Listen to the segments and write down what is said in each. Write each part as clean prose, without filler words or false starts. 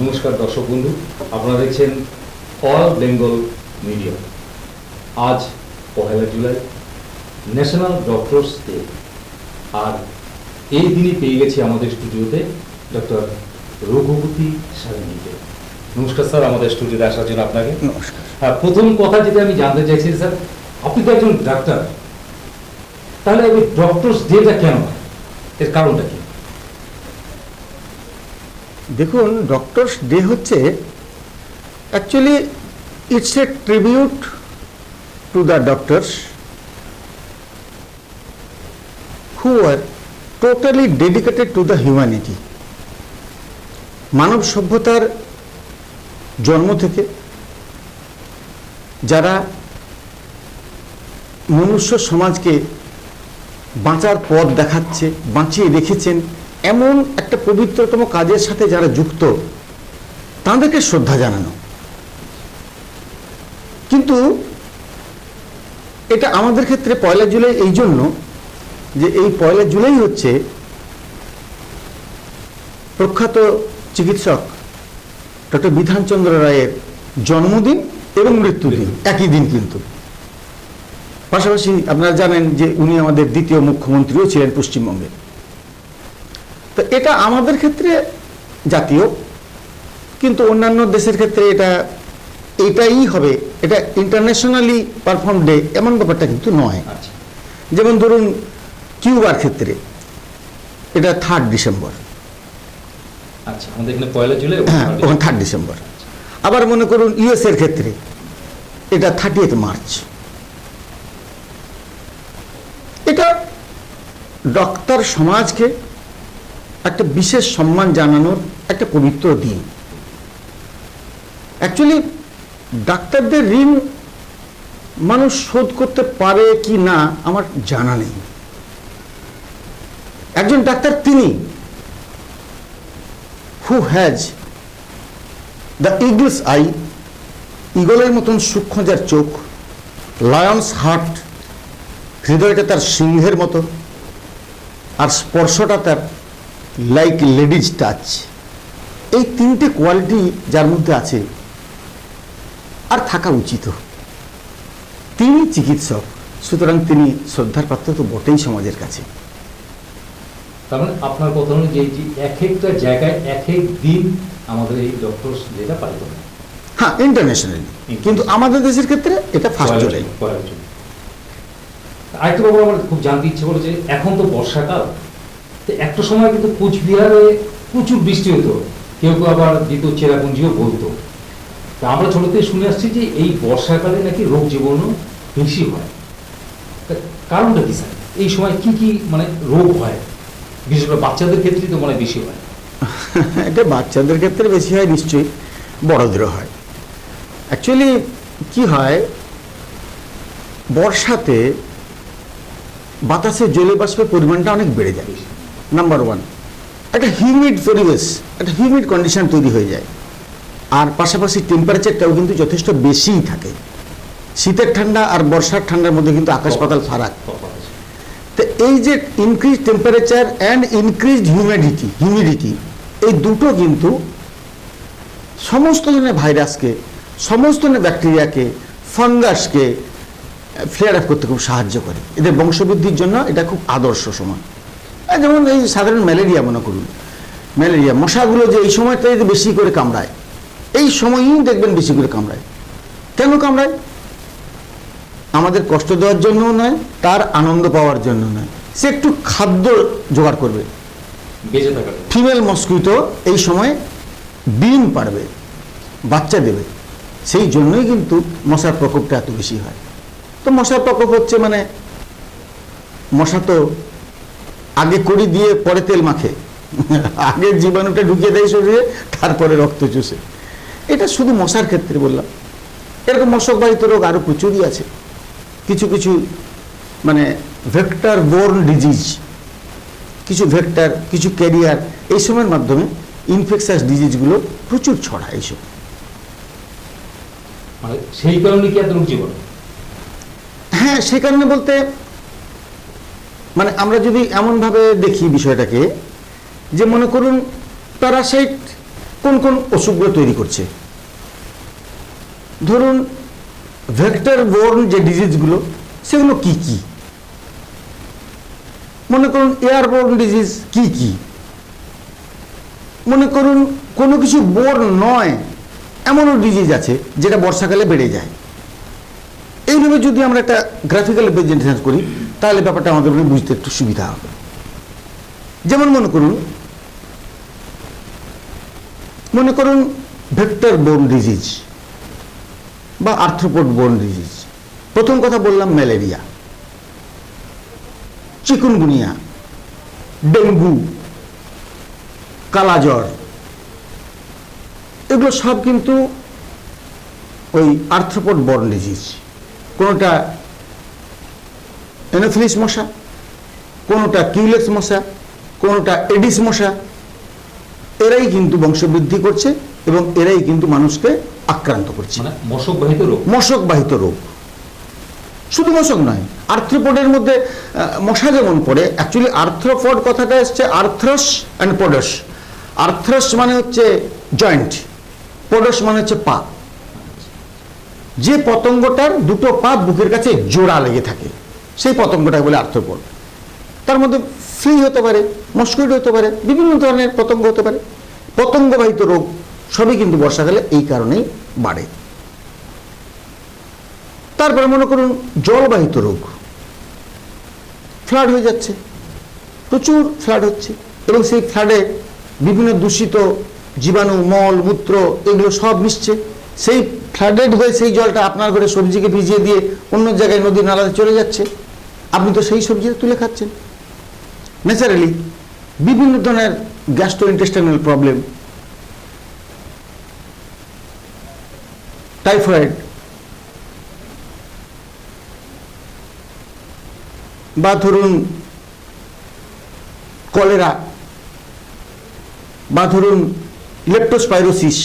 নমস্কার দর্শক বন্ধু, আপনারা দেখছেন অল বেঙ্গল মিডিয়া। আজ 1 জুলাই, ন্যাশনাল ডক্টরস ডে। আর এই দিনই পেয়ে গেছি আমাদের স্টুডিওতে ডক্টর রঘুপতি সায়নীকে। নমস্কার স্যার, আমাদের স্টুডিওতে আসার জন্য আপনাকে নমস্কার। হ্যাঁ, প্রথম কথা যেটা আমি জানতে চাইছি স্যার, আপনি তো একজন ডাক্তার, তাহলে এই ডক্টরস ডেটা কেন হয়, এর কারণটা কি? দেখুন, ডক্টরস ডে হচ্ছে actually it's a tribute to the doctors who are totally dedicated to the humanity. মানব সভ্যতার জন্ম থেকে যারা মনুষ্য সমাজকে বাঁচার পথ দেখাচ্ছে, বাঁচিয়ে রেখেছেন, এমন একটা পবিত্রতম কাজের সাথে যারা যুক্ত, তাদেরকে শ্রদ্ধা জানানো। কিন্তু এটা আমাদের ক্ষেত্রে 1 জুলাই এই জন্য যে এই 1 জুলাই হচ্ছে প্রখ্যাত চিকিৎসক ডক্টর বিধানচন্দ্র রায়ের জন্মদিন এবং মৃত্যুদিন একই দিন। কিন্তু পাশাপাশি আপনারা জানেন যে উনি আমাদের দ্বিতীয় মুখ্যমন্ত্রীও ছিলেন পশ্চিমবঙ্গে। তো এটা আমাদের ক্ষেত্রে জাতীয়, কিন্তু অন্যান্য দেশের ক্ষেত্রে এটাই হবে, এটা ইন্টারন্যাশনালি পারফর্ম ডে এমন ব্যাপারটা কিন্তু নয়। যেমন ধরুন কিউবার ক্ষেত্রে এটা 3 ডিসেম্বর। আচ্ছা, আমাদের এখানে 1 জুলাই, হ্যাঁ, ওখানে 3 ডিসেম্বর। আবার মনে করুন ইউএস এর ক্ষেত্রে এটা 30 মার্চ। এটা ডক্টর সমাজকে একটা বিশেষ সম্মান জানানোর একটা পবিত্র দিন। অ্যাকচুয়ালি ডাক্তারদের ঋণ মানুষ শোধ করতে পারে কি না আমার জানা নেই। একজন ডাক্তার তিনি who has the eagle's eye, ইগলের মতন সূক্ষ্ম যার চোখ, লায়ন্স হার্ট, হৃদয়টা তার সিংহের মতো, আর স্পর্শটা তার লাইক লেডিজ টাচ। এই 3টে কোয়ালিটি যার মধ্যে আছে, আর থাকা উচিত। তিনি চিকিৎসক, সুতরাং তিনি শ্রদ্ধার পাত্র তো বটেই সমাজের কাছে। তার মানে আপনার কথা হলো যে এক একটা জায়গায় এক এক দিন আমাদের এই ডক্টরস ডেটা পালিত হয়। হ্যাঁ, ইন্টারন্যাশনালি, কিন্তু আমাদের দেশের ক্ষেত্রে এটা 1 জুলাই। আরেকটা ব্যাপার আমার খুব জানতে ইচ্ছে করে যে এখন তো বর্ষাকাল, তো একটা সময় কিন্তু কোচবিহারে প্রচুর বৃষ্টি হতো, কেউ কেউ আবার দিত চেরাপুঞ্জিও বলতো। তা আমরা ছোট থেকে শুনে আসছি যে এই বর্ষাকালে নাকি রোগ জীবাণু বেশি হয়। কারণটা কি স্যার? এই সময় কি কি মানে রোগ হয়, বিশেষ করে বাচ্চাদের ক্ষেত্রে তো মনে বেশি হয়? এটা বাচ্চাদের ক্ষেত্রে বেশি হয় নিশ্চয়ই, বড়দেরও হয়। অ্যাকচুয়ালি কি হয়, বর্ষাতে বাতাসে জলীয় বাষ্পের পরিমাণটা অনেক বেড়ে যায়। নাম্বার 1, একটা হিউমিড পরিবেশ, একটা হিউমিড কন্ডিশন তৈরি হয়ে যায়। আর পাশাপাশি টেম্পারেচারটাও কিন্তু যথেষ্ট বেশিই থাকে। শীতের ঠান্ডা আর বর্ষার ঠান্ডার মধ্যে কিন্তু আকাশ পাতাল ফারাক। তো এই যে increase temperature and increased humidity, এই দুটো কিন্তু সমস্ত ধরনের ভাইরাসকে, সমস্ত ধরনের ব্যাকটেরিয়াকে, ফাঙ্গাসকে ফ্লেয়ার আপ করতে খুব সাহায্য করে। এদের বংশবৃদ্ধির জন্য এটা খুব আদর্শ সময়। যেমন এই সাধারণ ম্যালেরিয়া, মনে করুন ম্যালেরিয়া, মশাগুলো যে এই সময়টাই বেশি করে কামড়ায়, এই সময়ই দেখবেন বেশি করে কামড়ায়। কেন কামড়ায়? আমাদের কষ্ট দেওয়ার জন্য নয়, তার আনন্দ পাওয়ার জন্য নয়, সে একটু খাদ্য জোগাড় করবে। ফিমেল মস্কুইটো এই সময় ডিম পারবে, বাচ্চা দেবে, সেই জন্যই কিন্তু মশার প্রকোপটা এত বেশি হয়। তো মশার প্রকোপ হচ্ছে মানে মশা তো আগে কড়ি দিয়ে পরে তেল মাখে, আগে জীবাণুটা ঢুকিয়ে দেয় শরীরে, তারপরে রক্ত চুষে। এটা শুধু মশার ক্ষেত্রে বললাম। এরকম মশকবাহিত রোগ আরও প্রচুরই আছে। কিছু কিছু মানে ভেক্টর বোর্ন ডিজিজ, কিছু ভেক্টর, কিছু ক্যারিয়ার, এই সময়ের মাধ্যমে ইনফেকশাস ডিজিজগুলো প্রচুর ছড়ায় এইসব। মানে সেই কারণে কি এত রোগ জীবাণু? হ্যাঁ, সেই কারণে বলতে মানে আমরা যদি এমনভাবে দেখি বিষয়টাকে, যে মনে করুন প্যারাসাইট কোন কোন অসুখগুলো তৈরি করছে। ধরুন ভেক্টর বোর্ন যে ডিজিজগুলো সেগুলো কি কি, মনে করুন এয়ারবোর্ন ডিজিজ কি কি, মনে করুন কোনো কিছু বোর্ন নয় এমনও ডিজিজ আছে যেটা বর্ষাকালে বেড়ে যায়। এইভাবে যদি আমরা একটা গ্রাফিক্যাল রিপ্রেজেন্টেশন করি তাহলে ব্যাপারটা আমাদের বুঝতে একটু সুবিধা হবে। যেমন মনে করুন ভেক্টর বোর্ন ডিজিজ বা আর্থ্রোপড বোর্ন ডিজিজ। প্রথম কথা বললাম ম্যালেরিয়া, চিকুনগুনিয়া, ডেঙ্গু, কালাজ্বর, এগুলো সব কিন্তু ওই আর্থ্রোপড বোর্ন ডিজিজ। কোনোটা এনোফিলিস মশা, কোনোটা কিউলেক্স মশা, কোনোটা এডিস মশা, এরাই কিন্তু বংশবৃদ্ধি করছে এবং এরাই কিন্তু মানুষকে আক্রান্ত করছে। মানে মশকবাহিত রোগ। মশকবাহিত রোগ, শুধু মশক নয়, আর্থ্রোপডের মধ্যে মশা যেমন পড়ে। অ্যাকচুয়ালি আর্থ্রোপড কথাটা এসছে আর্থ্রস অ্যান্ড পডস। আর্থ্রস মানে হচ্ছে জয়েন্ট, পডস মানে হচ্ছে পা। যে পতঙ্গটার দুটো পা বুকের কাছে জোড়া লেগে থাকে সেই পতঙ্গটাকে বলে আর্থ্রোপড। তার মধ্যে ফ্লি হতে পারে, মস্কিটো হতে পারে, বিভিন্ন ধরনের পতঙ্গ হতে পারে। পতঙ্গবাহিত রোগ সবই কিন্তু বর্ষাকালে এই কারণেই বাড়ে। তারপরে মনে করুন জলবাহিত রোগ, ফ্লাড হয়ে যাচ্ছে, প্রচুর ফ্লাড হচ্ছে এবং সেই ফ্লাডে বিভিন্ন দূষিত জীবাণু, মল, মূত্র এগুলো সব মিশছে। সেই ফ্লাডেড হয়ে সেই জলটা আপনার ঘরে সবজিকে ভিজিয়ে দিয়ে অন্য জায়গায় নদী নালাতে চলে যাচ্ছে, আপনি তো সেই সবজিটা তুলে খাচ্ছেন। ন্যাচারালি বিভিন্ন ধরনের গ্যাস্ট্রোইন্টেস্টাইনাল প্রবলেম, টাইফয়েড বা ধরুন কলেরা বা ধরুন লেপ্টোস্পাইরোসিস,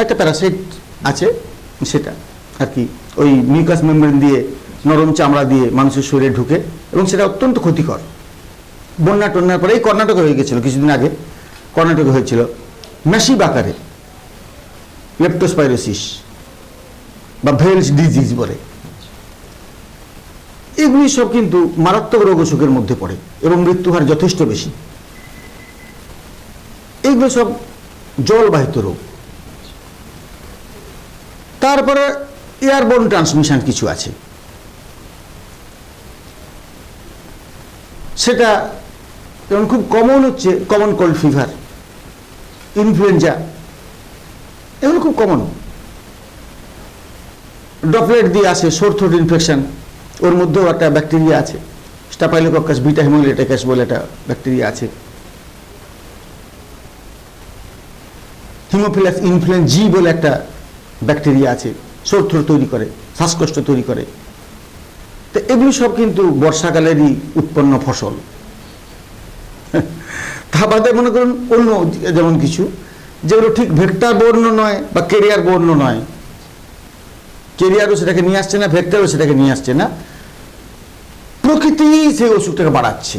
একটা প্যারাসাইট আছে সেটা আর কি ওই মিউকাস মেমব্রেন দিয়ে, নরম চামড়া দিয়ে মানুষের শরীরে ঢুকে এবং সেটা অত্যন্ত ক্ষতিকর। বন্যা টন্যার পরে এই কর্ণাটকে হয়ে গেছিল, কিছুদিন আগে কর্ণাটকে হয়েছিল ম্যাসিভ আকারে লেপ্টোস্পাইরোসিস বা ভেলস ডিজিজ বলে। এগুলি সব কিন্তু মারাত্মক রোগ অসুখের মধ্যে পড়ে এবং মৃত্যু হার যথেষ্ট বেশি। এইগুলো সব জলবাহিত রোগ। তারপরে এয়ারবোর্ন ট্রান্সমিশন কিছু আছে, সেটা যেমন খুব কমন হচ্ছে কমন কোল্ড ফিভার, ইনফ্লুয়েঞ্জা, এগুলো খুব কমন। ড্রপলেট দিয়ে আসে সোর থ্রোট ইনফেকশন, ওর মধ্যেও একটা ব্যাকটেরিয়া আছে, স্টাফাইলোকক্কাস বিটা হেমোলিটিকাস বলে একটা ব্যাকটেরিয়া আছে। হিমোফিলাস ইনফ্লুয়েঞ্জি বলে একটা ব্যাকটেরিয়া আছে, সোর থ্রোট তৈরি করে, শ্বাসকষ্ট তৈরি করে। তো এগুলো সব কিন্তু বর্ষাকালেরই উৎপন্ন ফসল। তা বাদে মনে করুন অন্য যেমন কিছু যেগুলো ঠিক ভেক্টর বর্ণ নয় বা কেরিয়ার বর্ণ নয়, কেরিয়ারও সেটাকে নিয়ে আসছে না, ভেক্টরও সেটাকে নিয়ে আসছে না, প্রকৃতি সেই অসুখটাকে বাড়াচ্ছে।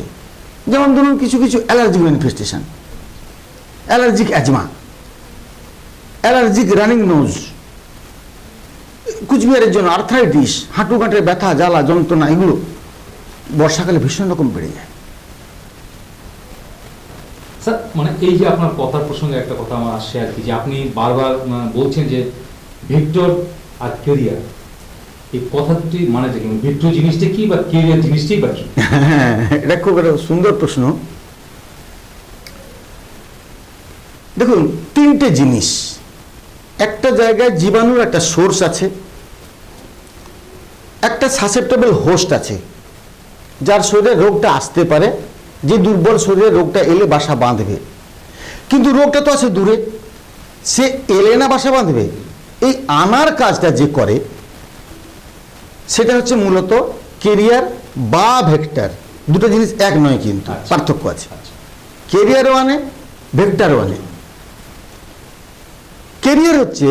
যেমন ধরুন কিছু কিছু allergic manifestation, allergic asthma, allergic running nose, কুচবিহারের জন্য আর্থ্রাইটিস, হাঁটু গাঁটের ব্যথা, জ্বালা, যন্ত্রণা, এগুলো বর্ষাকালে ভীষণ রকম বেড়ে যায়। স্যার মানে এই যে আপনার কথার প্রসঙ্গে একটা কথা আমার আসছে আর কি, যে আপনি বারবার বলছেন যে ভিক্টর আর কেরিয়ার, এই কথা দুটি মানে কি? ভিক্টর জিনিসটা কি বা কেরিয়ার জিনিসটাই বা কি? এটা খুব একটা সুন্দর প্রশ্ন। দেখুন তিনটে জিনিস, একটা জায়গায় জীবাণুর একটা সোর্স আছে, একটা সাসেপ্টেবল হোস্ট আছে যার শরীরে রোগটা আসতে পারে, যে দুর্বল শরীরে রোগটা এলে বাসা বাঁধবে। কিন্তু রোগটা তো আছে দূরে, সে এলে না বাসা বাঁধবে, এই আনার কাজটা যে করে সেটা হচ্ছে মূলত কেরিয়ার বা ভেক্টর। দুটো জিনিস এক নয়, কিন্তু পার্থক্য আছে। কেরিয়ারও আনে, ভেক্টরও আনে। কেরিয়ার হচ্ছে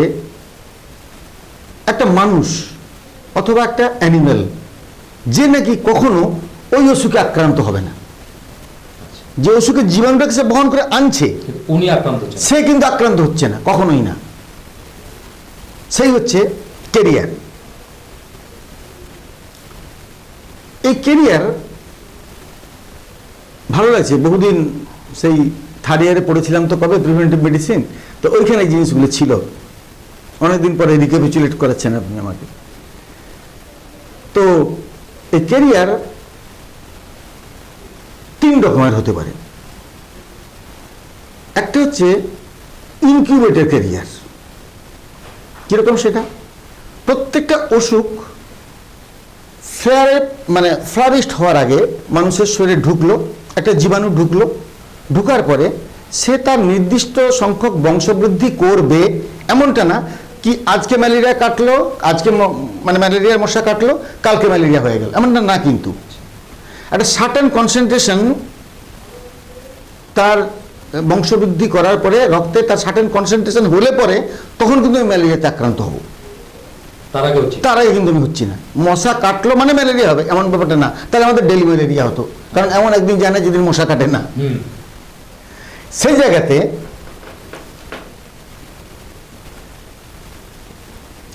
একটা মানুষ অথবা একটা অ্যানিমেল যে নাকি কখনো ওই অসুখে আক্রান্ত হবে না, যে অসুখের জীবাণুটাকে সে বহন করে আনছে, কিন্তু উনি আক্রান্ত হচ্ছেন। সে কিন্তু আক্রান্ত হচ্ছে না, কখনোই না। সেই হচ্ছে ক্যারিয়ার। এই ক্যারিয়ার ভালো লাগছে। বহুদিন সেই থার্ড ইয়ারে পড়েছিলাম তো কবে, প্রিভেন্টিভ মেডিসিন, তো ওইখানে এই জিনিসগুলো ছিল। অনেকদিন পরে রিক্যাপিচুলেট করাচ্ছেন আপনি আমাকে। তো এই ক্যারিয়ার 3 রকমের হতে পারে। একটা হচ্ছে ইনকিউবেটর ক্যারিয়ার। কিরকম সেটা? প্রত্যেকটা অসুখ ফ্লারিস্ট হওয়ার আগে মানুষের শরীরে ঢুকলো, একটা জীবাণু ঢুকলো, ঢুকার পরে সে তার নির্দিষ্ট সংখ্যক বংশবৃদ্ধি করবে, এমনটা না কি আজকে ম্যালেরিয়া কাটলো, আজকে ম্যালেরিয়ার মশা কাটলো, কালকে ম্যালেরিয়া হয়ে গেল, এমনটা না। কিন্তু একটা সার্টেন কনসেন্ট্রেশন তার বংশবৃদ্ধি করার পরে রক্তে তার সার্টেন কনসেন্ট্রেশন হলে পরে তখন কিন্তু আমি ম্যালেরিয়াতে আক্রান্ত হব। তার আগে কিন্তু আমি হচ্ছি না। মশা কাটলো মানে ম্যালেরিয়া হবে এমন ব্যাপারটা না। তাহলে আমাদের ডেলি ম্যালেরিয়া হতো, কারণ এমন একদিন জানে যেদিন মশা কাটে না। সেই জায়গাতে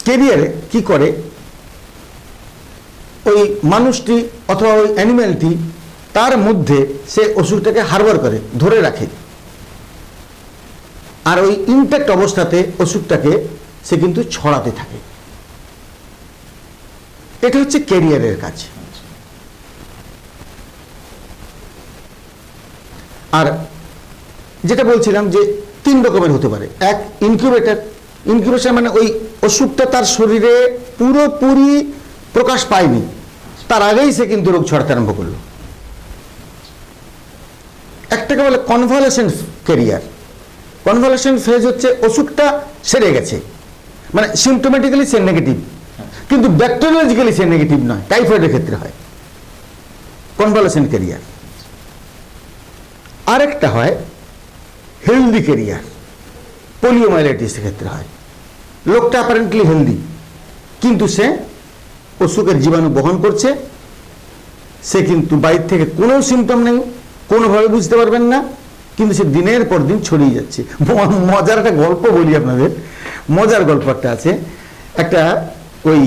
ক্যারিয়ারে কি করে, ওই মানুষটি অথবা ওই অ্যানিম্যালটি তার মধ্যে সে ওষুধটাকে হারবার করে, ধরে রাখে, আর ওই ইনট্যাক্ট অবস্থাতে ওষুধটাকে সে কিন্তু ছড়াতে থাকে। এটা হচ্ছে ক্যারিয়ারের কাজ। আর যেটা বলছিলাম যে 3 রকমের হতে পারে। এক, ইনকিউবেটর। ইনকিউবেশন মানে ওই ওষুধটা তার শরীরে পুরোপুরি প্রকাশ পায়নি, তার আগেই সে কিন্তু রোগ ছড়াতে আরম্ভ করলো। একটাকে বলে কনভালেসেন্ট ক্যারিয়ার। কনভালেসেন্ট ফেজ হচ্ছে ওষুধটা সেরে গেছে, মানে সিমটোমেটিক্যালি সে নেগেটিভ, কিন্তু ব্যাকটেরিওলজিক্যালি সে নেগেটিভ নয়। টাইফয়েডের ক্ষেত্রে হয় কনভালেসেন্ট ক্যারিয়ার। আরেকটা হয় হেলদি ক্যারিয়ার। পোলিওমাইলাইটিসের ক্ষেত্রে হয়। লোকটা অ্যাপারেন্টলি হেলদি, কিন্তু সে অসুখের জীবাণু বহন করছে। সে কিন্তু বাইরে থেকে কোনো সিমটম নেই, কোনোভাবে বুঝতে পারবেন না, কিন্তু সে দিনের পর দিন ছড়িয়ে যাচ্ছে। মজার একটা গল্প বলি আপনাদের, মজার গল্প একটা আছে। একটা ওই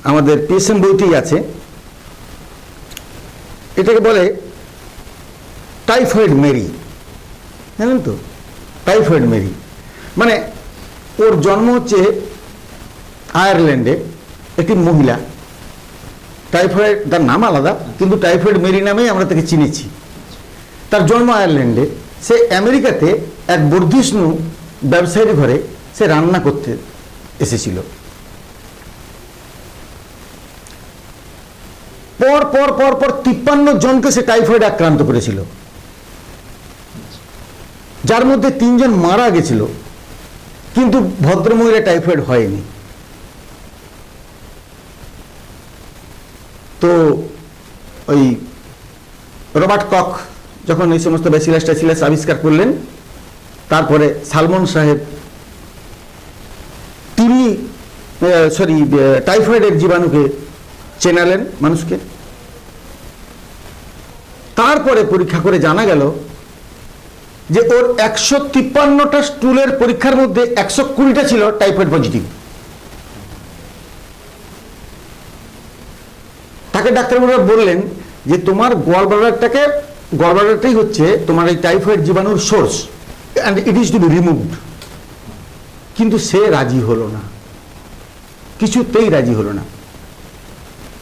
আমাদের পিএসএম বইতেই আছে, এটাকে বলে টাইফয়েড মেরি। জানেন তো টাইফয়েড মেরি মানে, ওর জন্ম হচ্ছে আয়ারল্যান্ডে। একটি মহিলা, টাইফয়েড তার নাম আলাদা, কিন্তু টাইফয়েড মেরি নামেই আমরা তাকে চিনেছি। তার জন্ম আয়ারল্যান্ডে। সে আমেরিকাতে এক বর্ধিষ্ণু ব্যবসায়ীর ঘরে সে রান্না করতে এসেছিল। পর পর পর পর 53 জনকে সে টাইফয়েড আক্রান্ত করেছিল, যার মধ্যে 3 জন মারা গেছিল, কিন্তু ভদ্রমহিলা টাইফয়েড হয়নি। তো ওই রবার্ট কক যখন এই সমস্ত ব্যাসিলাস টাইসিলাস আবিষ্কার করলেন, তারপরে সালমন সাহেব তিনি টাইফয়েডের জীবাণুকে চেনালেন মানুষকে। তারপরে পরীক্ষা করে জানা গেল যে ওর 153টা স্টুলের পরীক্ষার মধ্যে 120টা ছিল টাইফয়েড পজিটিভ। তাকে ডাক্তারবাবুরা বললেন যে তোমার গলব্লাডারটাই হচ্ছে তোমার এই টাইফয়েড জীবাণুর source, and it is to be removed. কিন্তু সে রাজি হলো না, কিছুতেই রাজি হলো না।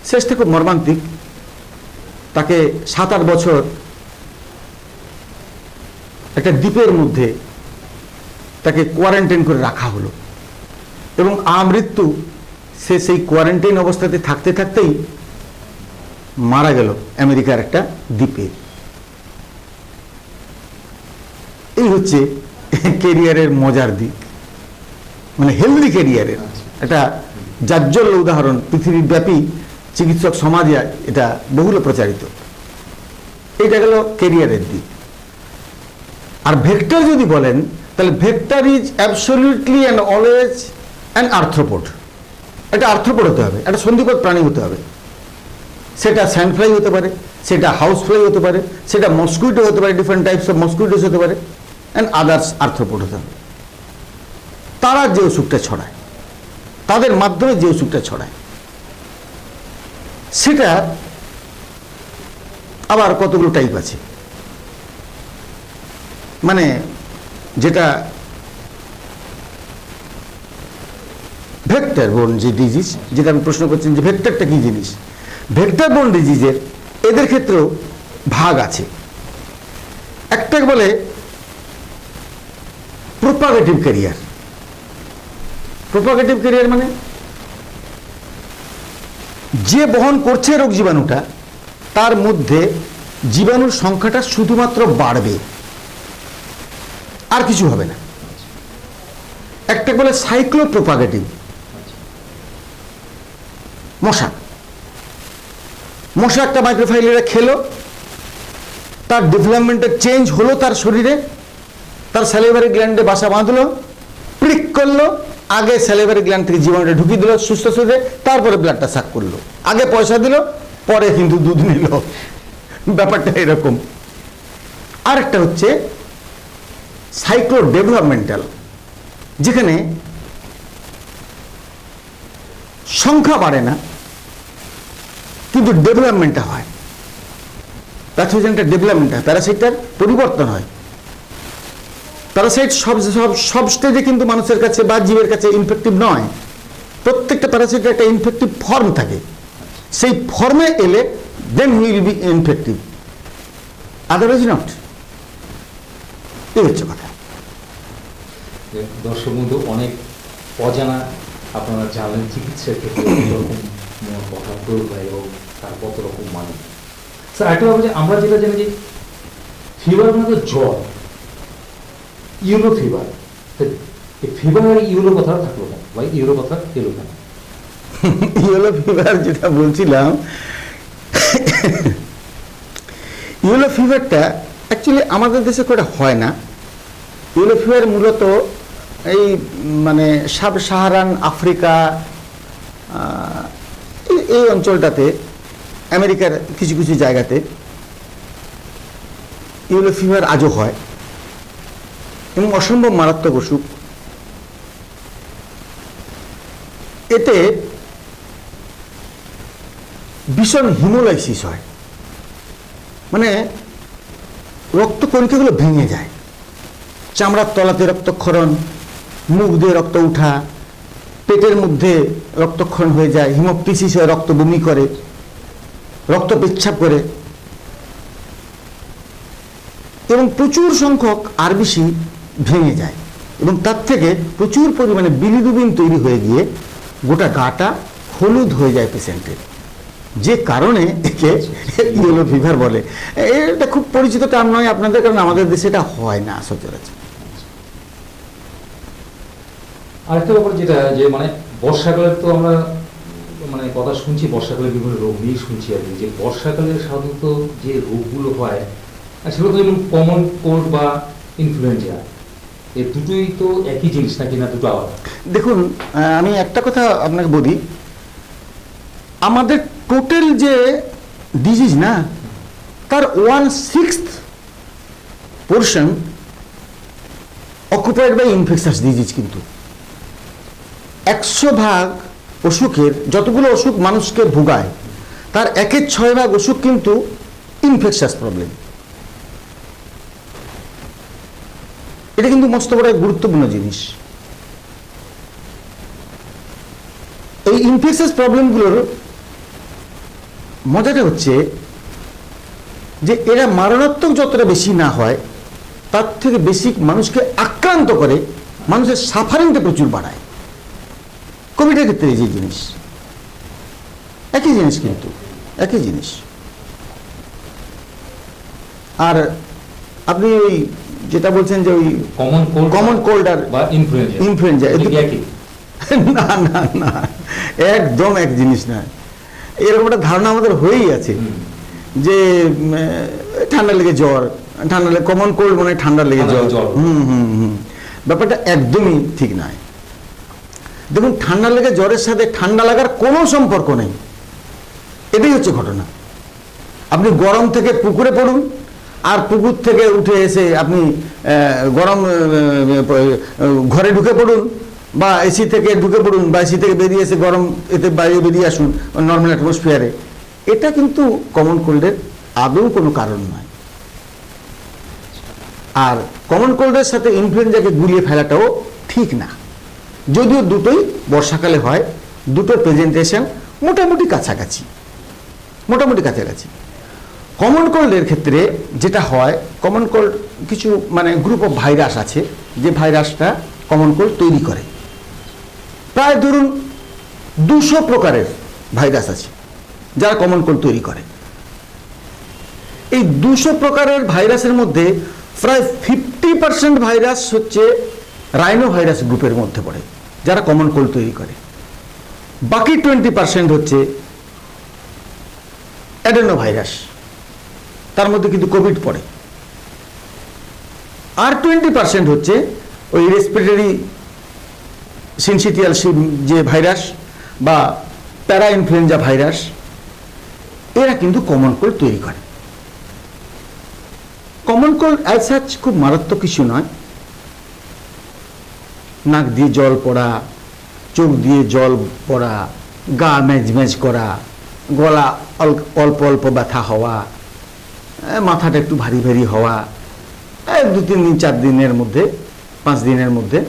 শেষ থেকে মর্মান্তিক, তাকে 7-8 বছর একটা দ্বীপের মধ্যে তাকে কোয়ারেন্টাইন করে রাখা হলো, এবং আমৃত্যু সে সেই কোয়ারেন্টাইন অবস্থাতে থাকতে থাকতেই মারা গেল আমেরিকার একটা দ্বীপে। এই হচ্ছে ক্যারিয়ারের মজার দিক, মানে হেলদি ক্যারিয়ারের একটা জাজ্জল্য উদাহরণ পৃথিবীব্যাপী চিকিৎসক সমাজে এটা বহুল প্রচারিত। এটা গেল ক্যারিয়ারের দিক। আর ভেক্টর যদি বলেন, তাহলে vector is absolutely and always an arthropod. এটা আর্থ্রোপোড হতে হবে, একটা সন্ধিপদ প্রাণী হতে হবে। সেটা স্যান্ডফ্লাই হতে পারে, সেটা হাউস ফ্লাই হতে পারে, সেটা মসকুইটো হতে পারে, ডিফারেন্ট টাইপস অফ মসকুইটোস হতে পারে, অ্যান্ড আদার্স আর্থ্রোপোড হতে পারে। তারা যে অসুখটা ছড়ায়, তাদের মাধ্যমে যে অসুখটা ছড়ায়, সেটা আবার কতগুলো টাইপ আছে। মানে যেটা ভেক্টর বোর্ন যে ডিজিজ, যেটা আমি প্রশ্ন করছেন যে ভেক্টরটা কি জিনিস, ভেক্টর বোর্ন ডিজিজের এদের ক্ষেত্রেও ভাগ আছে। একটা বলে প্রোপাগেটিভ ক্যারিয়ার। প্রোপাগেটিভ ক্যারিয়ার মানে যে বহন করছে রোগ জীবাণুটা, তার মধ্যে জীবাণুর সংখ্যাটা শুধুমাত্র বাড়বে, আর কিছু হবে না। একটা বলে সাইক্লোপ্রোপাগেটিভ, মশা। মশা একটা মাইক্রোফাইলেরা খেলো, তার ডেভেলপমেন্টের চেঞ্জ হলো তার শরীরে, তার স্যালিভারি গ্ল্যান্ডে বাসা বাঁধলো, প্রিক করলো, আগে স্যালিভারি গ্ল্যান্ড থেকে জীবাণুটা ঢুকিয়ে দিল সুস্থ শরীরে, তারপরে ব্লাডটা সাক করলো, আগে পয়সা দিল, পরে কিন্তু দুধ নিল। ব্যাপারটা এরকম। আরেকটা হচ্ছে সাইক্লো ডেভেলপমেন্টাল, যেখানে সংখ্যা বাড়ে না কিন্তু ডেভেলপমেন্টটা হয়, প্যাথোজেনটা ডেভেলপমেন্ট হয়, প্যারাসাইটটার পরিবর্তন হয়। প্যারাসাইট সব স্টেজে কিন্তু মানুষের কাছে বা জীবের কাছে ইনফেক্টিভ নয়। প্রত্যেকটা প্যারাসাইটের একটা ইনফেক্টিভ ফর্ম থাকে, সেই ফর্মে এলে then will be infective, otherwise not. এই হচ্ছে কথা। দর্শক বন্ধু, অনেক অজানা আপনারা জানেন চিকিৎসার ক্ষেত্রে এরকম কথা প্রয়োগ হয় এবং তার কত রকম মানে। স্যার একটা ব্যাপার যে আমরা যেটা জানি যে ফিভার মানে তো জ্বর, ইউরো ফিভার। এই ফিভার আর ইউরো কথা থাকলো না বা ইউরো কথা এলো না। ইয়েলো ফিভার যেটা বলছিলাম, ইয়েলো ফিভারটা অ্যাকচুয়ালি আমাদের দেশে করে হয় না। ইয়েলো ফিভার মূলত এই মানে সাব সাহারান আফ্রিকা, এই অঞ্চলটাতে, আমেরিকার কিছু কিছু জায়গাতে ইয়েলো ফিভার আজও হয় এবং অসম্ভব মারাত্মক অসুখ। এতে ভীষণ হিমোলাইসিস হয়, মানে রক্তকণিকাগুলো ভেঙে যায়, চামড়ার তলাতে রক্তক্ষরণ, মুখ দিয়ে রক্ত উঠা, পেটের মধ্যে রক্তক্ষরণ হয়ে যায়, হিমোপ্টিসিস হয়ে রক্ত বমি করে, রক্ত পেচ্ছাপ করে, এবং প্রচুর সংখ্যক আরবিসি ভেঙে যায় এবং তার থেকে প্রচুর পরিমাণে বিলিরুবিন তৈরি হয়ে গিয়ে গোটা গাটা হলুদ হয়ে যায় পেশেন্টের, যে কারণে একে ইয়েলো ফিভার বলে। এটা খুব পরিচিত টার্ম নয় আপনাদের, কারণ আমাদের দেশে এটা হয় না সচরাচর। আরেকটা ব্যাপার যেটা যে মানে বর্ষাকালে তো আমরা মানে কথা শুনছি, বর্ষাকালে বিভিন্ন রোগ নিয়ে শুনছি আর কি, যে বর্ষাকালে সাধারণত যে রোগগুলো হয় সেগুলো তো যেমন কমন কোল্ড বা ইনফ্লুয়েঞ্জা, এই দুটোই তো একই জিনিস নাকি না দুটো আলাদা? দেখুন, আমি একটা কথা আপনাকে বলি, আমাদের টোটাল যে ডিজিজ না, তার 1/6 portion occupied by infectious disease. কিন্তু 100 ভাগ অসুখের, যতগুলো অসুখ মানুষকে ভোগায়, তার 1/6 ভাগ অসুখ কিন্তু ইনফেকশাস প্রবলেম। এটা কিন্তু মস্ত বড় এক গুরুত্বপূর্ণ জিনিস। এই ইনফেকশাস প্রবলেমগুলোর মজাটা হচ্ছে যে এরা মারণাত্মক যতটা বেশি না হয়, তার থেকে বেশি মানুষকে আক্রান্ত করে, মানুষের সাফারিংটা প্রচুর বাড়ায়। কোভিডের ক্ষেত্রে যে জিনিস, একই জিনিস, কিন্তু একই জিনিস। আর আপনি ওই যেটা বলছেন যে ওই কমন কোল্ড আর ইনফ্লুয়েঞ্জা, না না না, একদম এক জিনিস না। এরকম একটা ধারণা আমাদের হয়েই আছে যে ঠান্ডা লেগে জ্বর, ঠান্ডা লেগে কমন কোল্ড মানে ঠান্ডা লেগে জ্বর। ব্যাপারটা একদমই ঠিক নয়। দেখুন, ঠান্ডা লেগে জ্বরের সাথে ঠান্ডা লাগার কোনো সম্পর্ক নেই, এটাই হচ্ছে ঘটনা। আপনি গরম থেকে পুকুরে পড়ুন, আর পুকুর থেকে উঠে এসে আপনি গরম ঘরে ঢুকে পড়ুন, বা এসি থেকে ঢুকে পড়ুন, বা এসি থেকে বেরিয়ে এসে গরম এতে বাইরে বেরিয়ে আসুন নর্মাল অ্যাটমসফিয়ারে, এটা কিন্তু কমন কোল্ডের আদৌ কোনো কারণ নয়। আর কমন কোল্ডের সাথে ইনফ্লুয়েঞ্জাকে গুলিয়ে ফেলাটাও ঠিক না, যদিও দুটোই বর্ষাকালে হয়, দুটোর প্রেজেন্টেশন মোটামুটি কাছাকাছি। কমন কোল্ডের ক্ষেত্রে যেটা হয়, কমন কোল্ড কিছু মানে গ্রুপ অফ ভাইরাস আছে, যে ভাইরাসটা কমন কোল্ড তৈরি করে। প্রায় ধরুন 200 প্রকারের ভাইরাস আছে যারা কমন কোল্ড তৈরি করে। এই 200 প্রকারের ভাইরাসের মধ্যে প্রায় 50% ভাইরাস হচ্ছে রাইনো ভাইরাস গ্রুপের মধ্যে পড়ে, যারা কমন কোল্ড তৈরি করে। বাকি 20% হচ্ছে অ্যাডেনো ভাইরাস, তার মধ্যে কিন্তু কোভিড পড়ে। আর 20% হচ্ছে ওই রেসপিরেটরি সিনসিটিয়াল যে ভাইরাস বা প্যারা ইনফ্লুয়েঞ্জা ভাইরাস, এরা কিন্তু কমন কোল্ড তৈরি করে। কমন কোল্ড অ্যাজ সাচ খুব মারাত্মক কিছু নয়। নাক দিয়ে জল পড়া, চোখ দিয়ে জল পড়া, গা ম্যাজ করা, গলা অল্প অল্প ব্যথা হওয়া, মাথাটা একটু ভারী ভারী হওয়া, 2-3 দিন 4 দিনের মধ্যে 5 দিনের মধ্যে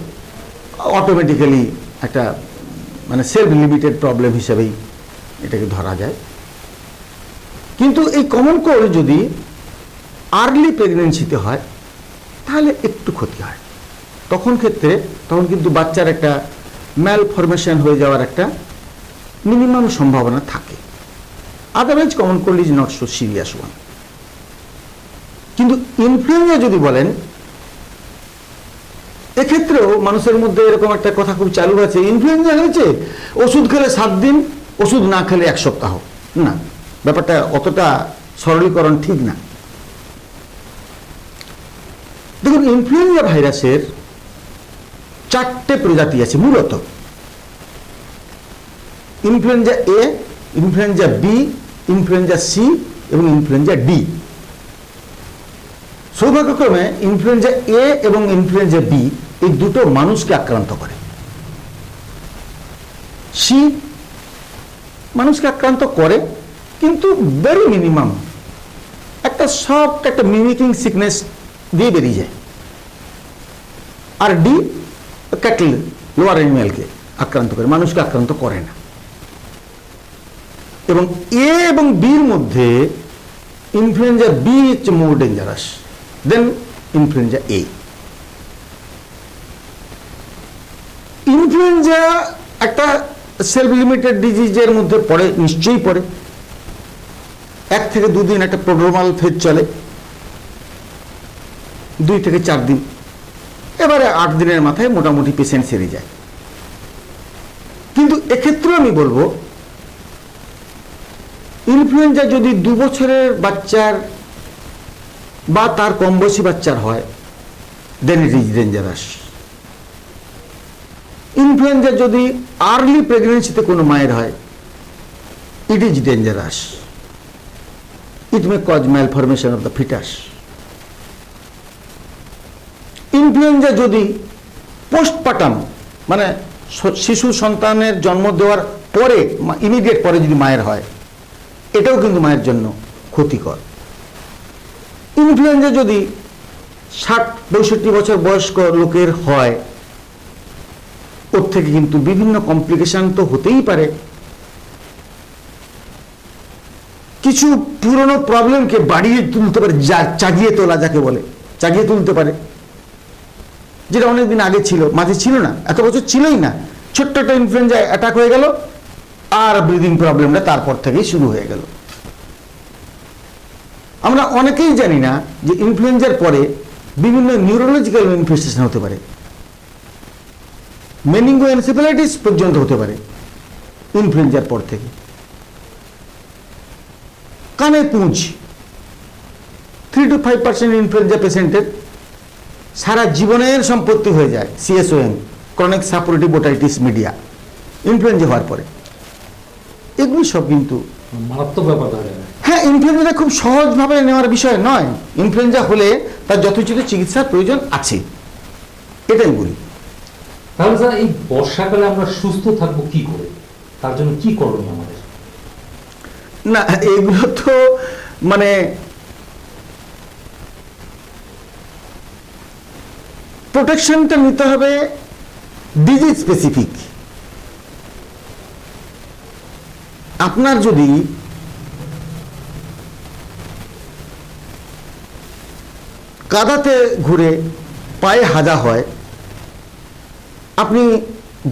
অটোমেটিক্যালি একটা মানে সেলফ লিমিটেড প্রবলেম হিসেবেই এটাকে ধরা যায়। কিন্তু এই কমন কোল্ড যদি আর্লি প্রেগনেন্সিতে হয় তাহলে একটু ক্ষতি হয়। তখন কিন্তু বাচ্চার একটা ম্যালফরমেশন হয়ে যাওয়ার একটা মিনিমাম সম্ভাবনা থাকে। Otherwise common cold is not so serious one. কিন্তু ইনফ্লুয়েঞ্জা যদি বলেন, এক্ষেত্রেও মানুষের মধ্যে এরকম একটা কথা খুব চালু আছে, ইনফ্লুয়েঞ্জা হয়েছে ওষুধ খেলে 7 দিন, ওষুধ না খেলে 1 সপ্তাহ। না, ব্যাপারটা অতটা সরলীকরণ ঠিক না। দেখুন, ইনফ্লুয়েঞ্জা ভাইরাসের 4টে প্রজাতি আছে মূলত: ইনফ্লুয়েঞ্জা এ, ইনফ্লুয়েঞ্জা বি, ইনফ্লুয়েঞ্জা সি এবং ইনফ্লুয়েঞ্জা ডি। সৌভাগ্যক্রমে ইনফ্লুয়েঞ্জা এ এবং ইনফ্লুয়েঞ্জা বি এই দুটো মানুষকে আক্রান্ত করে। সি মানুষকে আক্রান্ত করে কিন্তু ভেরি মিনিমাম, একটা মিমিকিং সিকনেস দিয়ে বেরিয়ে যায়। আর ডি ক্যাটল, লোয়ার অ্যানিমেলকে আক্রান্ত করে, মানুষকে আক্রান্ত করে না। এবং এ এবং বির মধ্যে ইনফ্লুয়েঞ্জা বি হচ্ছে মোর ডেঞ্জারাস দেন ইনফ্লুয়েঞ্জা এ। ইনফ্লুয়েঞ্জা একটা সেলফ লিমিটেড ডিজিজের মধ্যে পড়ে, নিশ্চয়ই পড়ে। 1 থেকে 2 দিন একটা প্রোড্রোমাল ফেজ চলে, 2 থেকে 4 দিন, এবারে 8 দিনের মাথায় মোটামুটি পেশেন্ট সেরে যায়। কিন্তু এক্ষেত্রে আমি বলবো, ইনফ্লুয়েঞ্জা যদি 2 বছরের বাচ্চার বা তার কম বয়সী বাচ্চার হয়, then it is dangerous. Influenza যদি আর্লি প্রেগনেন্সিতে কোনো মায়ের হয়, it is dangerous. It may cause malformation of the foetus. Influenza যদি পোস্টপার্টাম মানে শিশু সন্তানের জন্ম দেওয়ার পরে, ইমিডিয়েট পরে যদি মায়ের হয়, এটাও কিন্তু মায়ের জন্য ক্ষতিকর। ইনফ্লুয়েঞ্জা যদি 60-65 বছর বয়স্ক লোকের হয়, ওর থেকে কিন্তু বিভিন্ন কমপ্লিকেশন তো হতেই পারে। কিছু পুরনো প্রবলেমকে বাড়িয়ে তুলতে পারে, চাগিয়ে তোলা যাকে বলে, চাগিয়ে তুলতে পারে, যেটা অনেকদিন আগে ছিল, মাঝে ছিল না, এত বছর ছিলই না। ছোট্ট একটা ইনফ্লুয়েঞ্জা অ্যাটাক হয়ে গেল, আর ব্রিদিং প্রবলেমটা তারপর থেকেই শুরু হয়ে গেল। আমরা অনেকেই জানি না যে ইনফ্লুয়েঞ্জার পরে বিভিন্ন নিউরোলজিক্যাল ম্যানিফেস্টেশন হতে পারে, মেনিঙ্গোএনসেফ্যালাইটিস পর্যন্ত হতে পারে ইনফ্লুয়েঞ্জার পর থেকে। কানে পুঁজ, 3 to 5% ইনফ্লুয়েঞ্জা পেশেন্টের সারা জীবনের সম্পত্তি হয়ে যায়, CSOM, chronic suppurative otitis media, influenza হওয়ার পরে। এগুলি সব কিন্তু মারাত্মক ব্যাপার। হ্যাঁ, ইনফ্লুয়েঞ্জা খুব সহজভাবে নেওয়ার বিষয় নয়। ইনফ্লুয়েঞ্জা হলে তার যথোচিত চিকিৎসার প্রয়োজন আছে, এটাই বলি। তাহলে স্যার এই বর্ষাকালে আমরা সুস্থ থাকবো কি করে, তার জন্য কি করণীয় আমাদের? না, এগুলো তো মানে প্রোটেকশনটা নিতে হবে ডিজিজ স্পেসিফিক। আপনার যদি কাদাতে ঘুরে পায়ে হাজা হয়, আপনি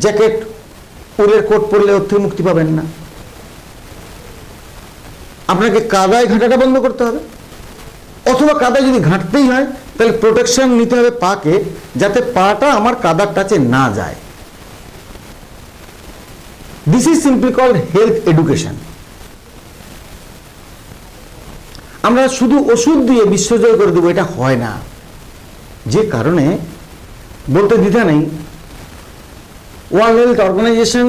জ্যাকেট উলের কোট পরলে ওর থেকে মুক্তি পাবেন না। আপনাকে কাদায় ঘাঁটাটা বন্ধ করতে হবে, অথবা কাদায় যদি ঘাঁটতেই হয় তাহলে প্রোটেকশন নিতে হবে পাকে, যাতে পাটা আমার কাদার টাচে না যায়। This is simply called health education. আমরা শুধু ওষুধ দিয়ে বিশ্বজয় করে দেবো, এটা হয় না। যে কারণে বলতে দ্বিধা নেই, ওয়ার্ল্ড হেলথ অর্গানাইজেশন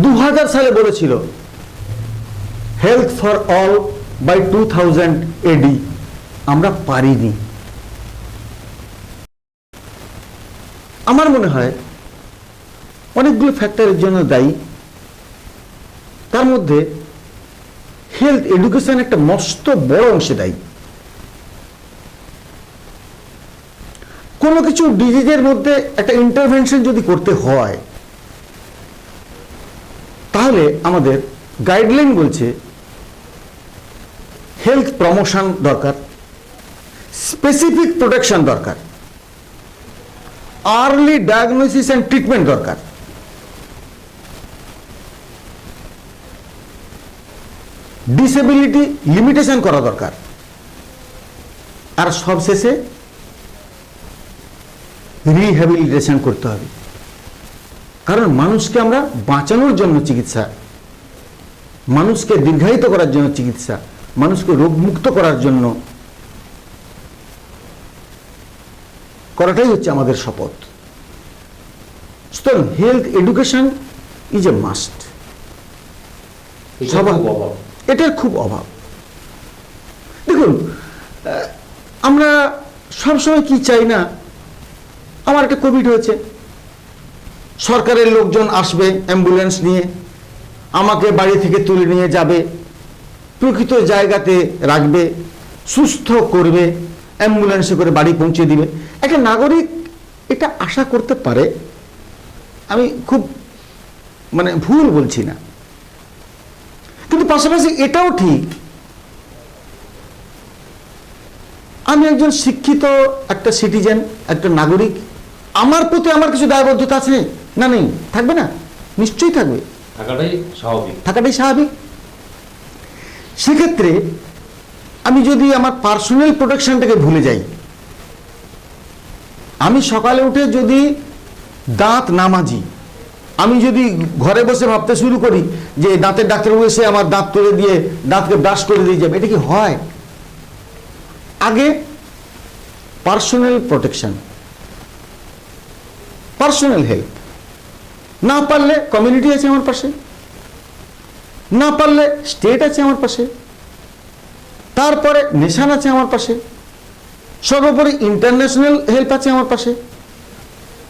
2000 সালে বলেছিল health for all by 2000 AD। আমরা পারিনি। আমার মনে হয় অনেকগুলো ফ্যাক্টরের জন্য দায়ী। তার মধ্যে হেলথ এডুকেশন একটা মস্ত বড় অংশে দায়ী। কোনো কিছু ডিজিজের মধ্যে একটা ইন্টারভেনশন যদি করতে হয়, তাহলে আমাদের গাইডলাইন বলছে হেলথ প্রমোশন দরকার, স্পেসিফিক প্রোটেকশন দরকার, আর্লি ডায়াগনোসিস অ্যান্ড ট্রিটমেন্ট দরকার, ডিসেবিলিটি লিমিটেশন করা দরকার, আর সবশেষে রিহ্যাবিলিটেশন করতে হবে। কারণ মানুষকে আমরা বাঁচানোর জন্য চিকিৎসা, মানুষকে দীর্ঘায়িত করার জন্য চিকিৎসা, মানুষকে রোগমুক্ত করার জন্য করাটাই হচ্ছে আমাদের শপথ। সুতরাং health education is a must. এটার খুব অভাব। দেখুন, আমরা সবসময় কি চাই না, আমার একটা কোভিড হয়েছে, সরকারের লোকজন আসবে অ্যাম্বুলেন্স নিয়ে, আমাকে বাড়ি থেকে তুলে নিয়ে যাবে, প্রকৃত জায়গাতে রাখবে, সুস্থ করবে, অ্যাম্বুলেন্সে করে বাড়ি পৌঁছে দিবে। একটা নাগরিক এটা আশা করতে পারে, আমি খুব মানে ভুল বলছি না, কিন্তু পাশাপাশি এটাও ঠিক, আমি একজন শিক্ষিত একটা সিটিজেন, একটা নাগরিক, আমার প্রতি আমার কিছু দায়বদ্ধতা আছে না? নেই? থাকবে না? নিশ্চয়ই থাকবে, থাকাটাই স্বাভাবিক। সেক্ষেত্রে আমি যদি আমার পার্সোনাল প্রোটেকশনটাকে ভুলে যাই, আমি সকালে উঠে যদি দাঁত না মাজি, আমি যদি ঘরে বসে ভাবতে শুরু করি যে দাঁতের ডাক্তারবাবু এসে আমার দাঁত তুলে দিয়ে দাঁতকে ব্রাশ করে দিয়ে যাবে, এটা কি হয়? আগে পার্সোনাল প্রোটেকশন, পার্সোনাল হেল্প। না পারলে কমিউনিটি আছে আমার পাশে, না পারলে স্টেট আছে আমার পাশে, তারপরে নেশন আছে আমার পাশে, সর্বোপরি ইন্টারন্যাশনাল হেল্প আছে আমার পাশে।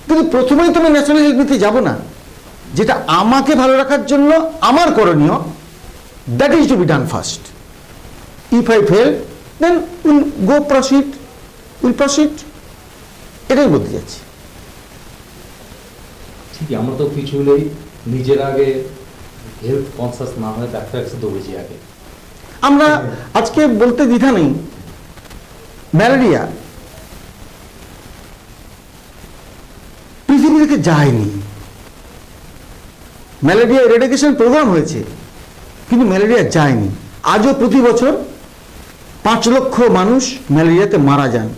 কিন্তু প্রথমেই তো আমি ন্যাশনাল হেল্প নিতে যাব না। যেটা আমাকে ভালো রাখার জন্য আমার করণীয়, that is to be done first. If I fail then will go proceed, will proceed. এটাই বলতে যাচ্ছি। ঠিকই, আমরা তো কিছু হলেই নিজের আগে হেলথ কনসাস না হয়ে ডাক্তার কাছে দৌড়েছি আগে। আমরা আজকে বলতে দ্বিধা নেই, ম্যালেরিয়া পৃথিবী থেকে যায়নি। ম্যালেরিয়া এরেডিকেশন প্রোগ্রাম হয়েছে, কিন্তু ম্যালেরিয়া যায়নি। আজও প্রতি বছর 5 লক্ষ মানুষ ম্যালেরিয়াতে মারা যান।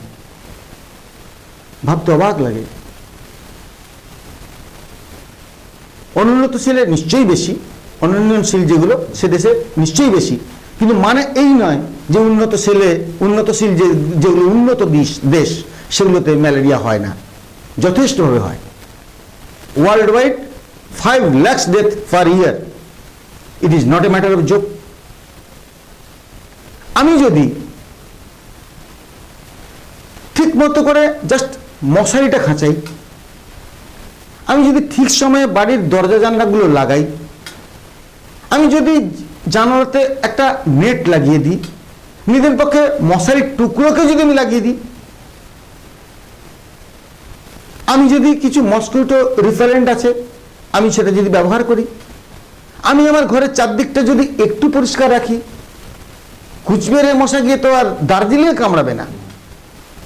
ভাবতে অবাক লাগে। অনুন্নতশীলে নিশ্চয়ই বেশি, অনুন্নয়নশীল যেগুলো সে দেশে নিশ্চয়ই বেশি, কিন্তু মানে এই নয় যে উন্নতশীল যেগুলো উন্নত দেশ সেগুলোতে ম্যালেরিয়া হয় না, যথেষ্টভাবে হয়। World wide 5 lakhs death per year. It is not a matter of joke. আমি যদি ঠিক মতো করে জাস্ট মশারিটা খাঁচাই, আমি যদি ঠিক সময়ে বাড়ির দরজা জানলাগুলো লাগাই, আমি যদি জানালাতে একটা নেট লাগিয়ে দিই, নিজের পক্ষে মশারির টুকরোকে যদি আমি লাগিয়ে দিই, আমি যদি কিছু মসকিউটো রিপেলেন্ট আছে আমি সেটা যদি ব্যবহার করি, আমি আমার ঘরের চারদিকটা যদি একটু পরিষ্কার রাখি, কুচবিহারের মশা গিয়ে তো আর দার্জিলিংয়ে কামড়াবে না,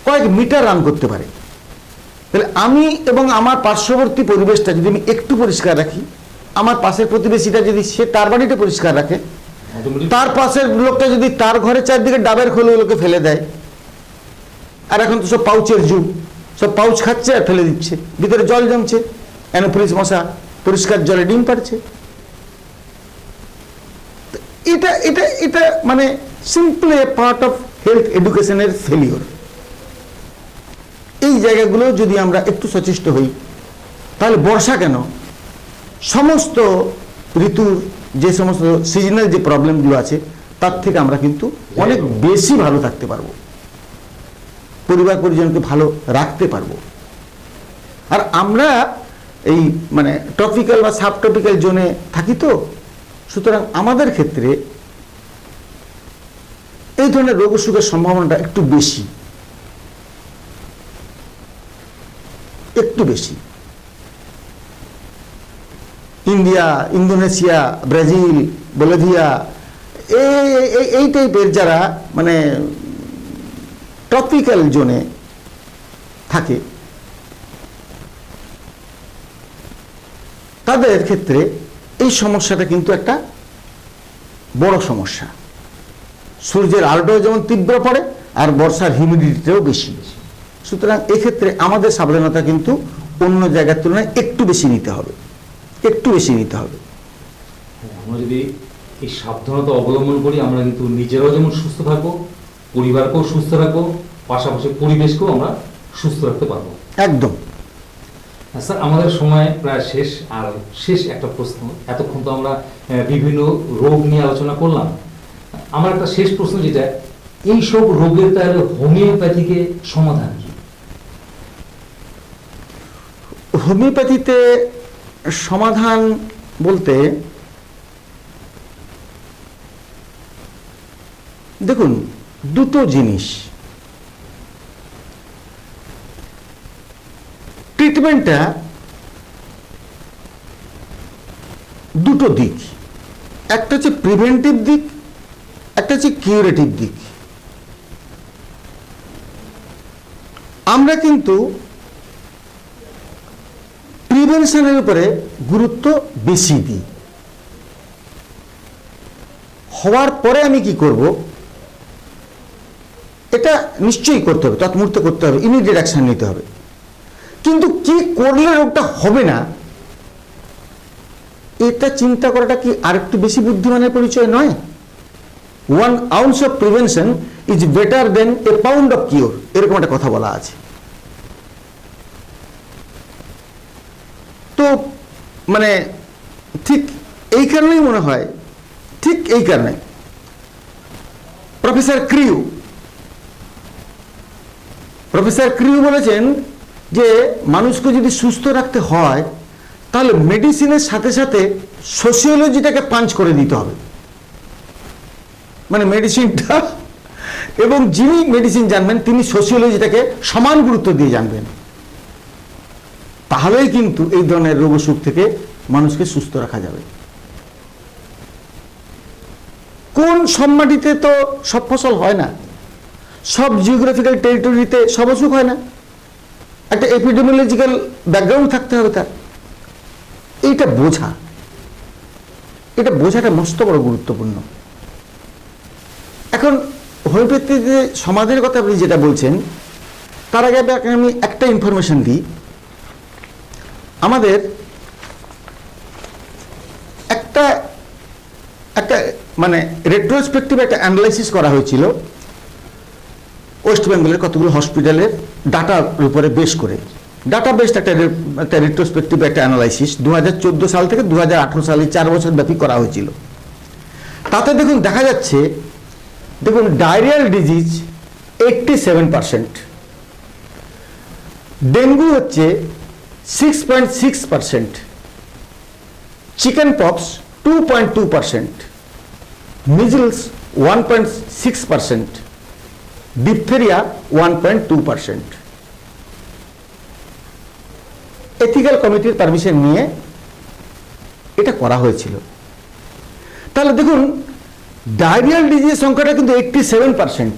কয়েক মিটার রান করতে পারে। তাহলে আমি এবং আমার পার্শ্ববর্তী পরিবেশটা যদি আমি একটু পরিষ্কার রাখি, আমার পাশের প্রতিবেশীটা যদি সে তার বাড়িটা পরিষ্কার রাখে, তার পাশের লোকটা যদি তার ঘরে চারদিকে ডাবের খোলগুলোকে ফেলে দেয়, আর এখন তো সব পাউচের যুগ, সব পাউচ খাচ্ছে আর ফেলে দিচ্ছে, ভিতরে জল জমছে, অ্যানোফিলিস মশা পরিষ্কার জলে ডিম পাড়ছে। এটা এটা এটা মানে simply A part of health এডুকেশনের ফেলিওর। এই জায়গাগুলো যদি আমরা একটু সচেষ্ট হই, তাহলে বর্ষা কেন, সমস্ত ঋতুর যে সমস্ত সিজনাল যে প্রবলেমগুলো আছে তার থেকে আমরা কিন্তু অনেক বেশি ভালো থাকতে পারবো, পরিবার পরিজনকে ভালো রাখতে পারবো। আর আমরা এই মানে টপিক্যাল বা সাব টপিক্যাল জোনে থাকি তো, সুতরাং আমাদের ক্ষেত্রে এই ধরনের রোগ অসুখের সম্ভাবনাটা একটু বেশি, একটু বেশি। ইন্ডিয়া, ইন্দোনেশিয়া, ব্রাজিল, বলিভিয়া এই টাইপের যারা মানে টপিক্যাল জোনে থাকে তাদের ক্ষেত্রে এই সমস্যাটা কিন্তু একটা বড় সমস্যা। সূর্যের আলোটাও যেমন তীব্র পড়ে আর বর্ষার হিউমিডিটিটাও বেশি। সুতরাং এক্ষেত্রে আমাদের সাবধানতা কিন্তু অন্য জায়গার তুলনায় একটু বেশি নিতে হবে, একটু বেশি নিতে হবে। আমরা যদি এই সাবধানতা অবলম্বন করি, আমরা কিন্তু নিজেরাও যেমন সুস্থ থাকবো, পরিবারকেও সুস্থ রাখবো, পাশাপাশি পরিবেশকেও আমরা সুস্থ রাখতে পারবো। একদম। স্যার, আমাদের সময় প্রায় শেষ। আর শেষ একটা প্রশ্ন, এতক্ষণ তো আমরা বিভিন্ন রোগ নিয়ে আলোচনা করলাম, আমার একটা শেষ প্রশ্ন যেটা, এই সব রোগের তাহলে হোমিওপ্যাথিকে সমাধান কি? হোমিওপ্যাথিতে সমাধান বলতে দেখুন দুটো জিনিস, ট্রিটমেন্টটা দুটো দিক, একটা হচ্ছে প্রিভেন্টিভ দিক, একটা হচ্ছে কিউরেটিভ দিক। আমরা কিন্তু প্রিভেনশনের উপরে গুরুত্ব বেশি দিই। হওয়ার পরে আমি কি করব এটা নিশ্চয়ই করতে হবে, তৎমুহূর্তে করতে হবে, ইমিডিয়েট অ্যাকশন নিতে হবে। কিন্তু কি করলে রোগটা হবে না এটা চিন্তা করাটা কি আরেকটু বেশি বুদ্ধিমানের পরিচয় নয়? 1 ounce of prevention is better than a pound of cure, এরকম একটা কথা বলা আছে। তো মানে ঠিক এই কারণেই মনে হয়, ঠিক এই কারণে প্রফেসর ক্রিউ বলেছেন যে মানুষকে যদি সুস্থ রাখতে হয় তাহলে মেডিসিনের সাথে সাথে সোশিওলজিটাকে পাঞ্চ করে দিতে হবে। মানে মেডিসিনটা এবং যিনি মেডিসিন জানবেন তিনি সোশিওলজিটাকে সমান গুরুত্ব দিয়ে জানবেন, তাহলেই কিন্তু এই ধরনের রোগ অসুখ থেকে মানুষকে সুস্থ রাখা যাবে। কোন সব মাটিতে তো সব ফসল হয় না, সব জিওগ্রাফিক্যাল টেরিটরিতে সব অসুখ হয় না, একটা এপিডেমিওলজিক্যাল ব্যাকগ্রাউন্ড থাকতে হবে তার। এটা বোঝাটা মস্ত বড় গুরুত্বপূর্ণ। এখন হোমিওপ্যাথিতে সমাজের কথা আপনি যেটা বলছেন, তার আগে আমি একটা ইনফরমেশন দিই। আমাদের একটা মানে রেট্রোস্পেক্টিভ একটা অ্যানালাইসিস করা হয়েছিল ওয়েস্ট বেঙ্গলের কতগুলো হসপিটালের ডাটার উপরে বেশ করে। ডাটা বেসড একটা রেট্রোস্পেক্টিভ একটা অ্যানালাইসিস 2014 সাল থেকে 2018 সালে 4 বছর ব্যাপী করা হয়েছিল। তাতে দেখুন দেখা যাচ্ছে দেখুন, ডায়রিয়াল ডিজিজ 87%, ডেঙ্গু হচ্ছে 6.6%, chicken pox 2.2%, measles 1.6%, diphtheria 1.2%। Ethical কমিটির পারমিশন নিয়ে এটা করা হয়েছিল। তাহলে দেখুন, ডায়রিয়াল ডিজিজের সংখ্যাটা কিন্তু 87%।